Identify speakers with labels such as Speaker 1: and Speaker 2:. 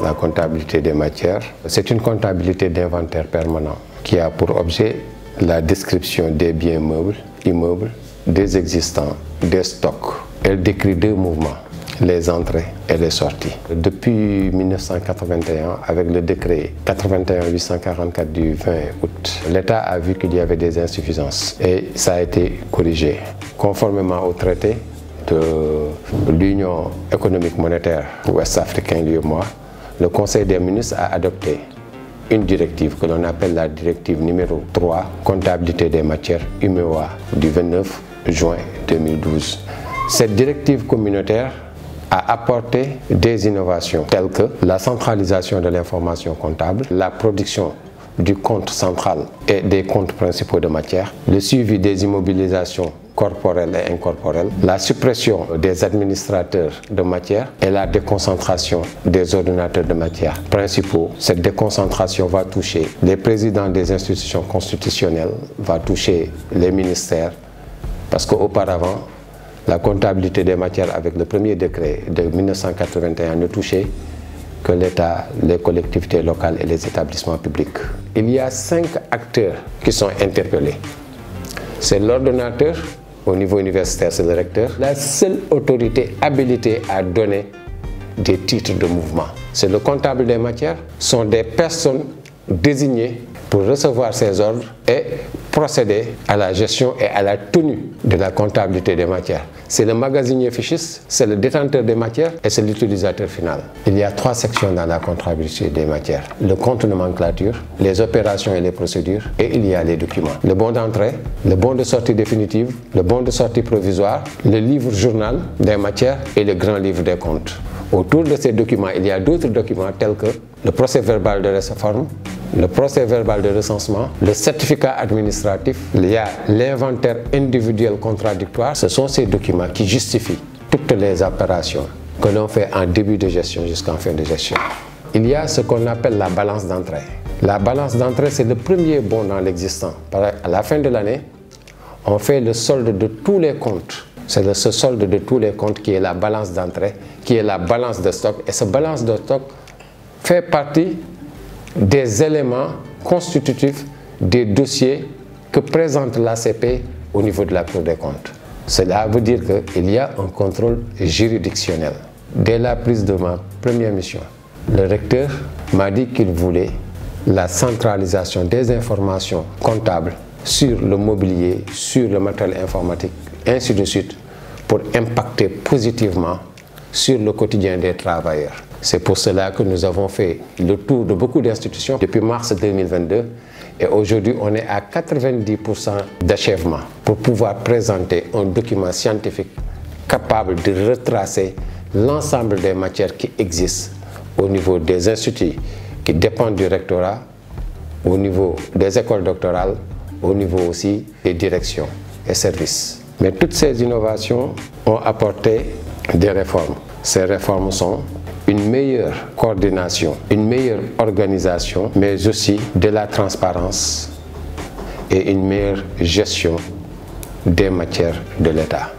Speaker 1: la comptabilité des matières. C'est une comptabilité d'inventaire permanent qui a pour objet la description des biens meubles, immeubles, des existants, des stocks. Elle décrit deux mouvements, les entrées et les sorties. Depuis 1981, avec le décret 81-844 du 20 août, l'État a vu qu'il y avait des insuffisances et ça a été corrigé. Conformément au traité de l'Union économique monétaire ouest-africaine, l'UEMOA, le Conseil des ministres a adopté une directive que l'on appelle la directive numéro 3, comptabilité des matières, UMOA, du 29 juin 2012. Cette directive communautaire a apporté des innovations telles que la centralisation de l'information comptable, la production du compte central et des comptes principaux de matière, le suivi des immobilisations corporelles et incorporelles, la suppression des administrateurs de matière et la déconcentration des ordonnateurs de matière principaux. Cette déconcentration va toucher les présidents des institutions constitutionnelles, va toucher les ministères, parce qu'auparavant, la comptabilité des matières avec le premier décret de 1981 ne touchait que l'État, les collectivités locales et les établissements publics. Il y a 5 acteurs qui sont interpellés. C'est l'ordonnateur, au niveau universitaire, c'est le recteur. La seule autorité habilitée à donner des titres de mouvement, c'est le comptable des matières. Ce sont des personnes désignées pour recevoir ces ordres et procéder à la gestion et à la tenue de la comptabilité des matières. C'est le magasinier fichiste, c'est le détenteur des matières et c'est l'utilisateur final. Il y a 3 sections dans la comptabilité des matières. Le compte nomenclature, les opérations et les procédures, et il y a les documents. Le bon d'entrée, le bon de sortie définitive, le bon de sortie provisoire, le livre journal des matières et le grand livre des comptes. Autour de ces documents, il y a d'autres documents tels que le procès verbal de réforme, le procès verbal de recensement, le certificat administratif, il y a l'inventaire individuel contradictoire. Ce sont ces documents qui justifient toutes les opérations que l'on fait en début de gestion jusqu'en fin de gestion. Il y a ce qu'on appelle la balance d'entrée. La balance d'entrée, c'est le premier bond dans l'existant. À la fin de l'année, on fait le solde de tous les comptes. C'est ce solde de tous les comptes qui est la balance d'entrée, qui est la balance de stock. Et cette balance de stock fait partie des éléments constitutifs des dossiers que présente l'ACP au niveau de la Cour des comptes. Cela veut dire qu'il y a un contrôle juridictionnel. Dès la prise de ma première mission, le recteur m'a dit qu'il voulait la centralisation des informations comptables sur le mobilier, sur le matériel informatique, ainsi de suite, pour impacter positivement sur le quotidien des travailleurs. C'est pour cela que nous avons fait le tour de beaucoup d'institutions depuis mars 2022 et aujourd'hui on est à 90% d'achèvement pour pouvoir présenter un document scientifique capable de retracer l'ensemble des matières qui existent au niveau des instituts qui dépendent du rectorat, au niveau des écoles doctorales, au niveau aussi des directions et services. Mais toutes ces innovations ont apporté des réformes. Ces réformes sont une meilleure coordination, une meilleure organisation, mais aussi de la transparence et une meilleure gestion des matières de l'État.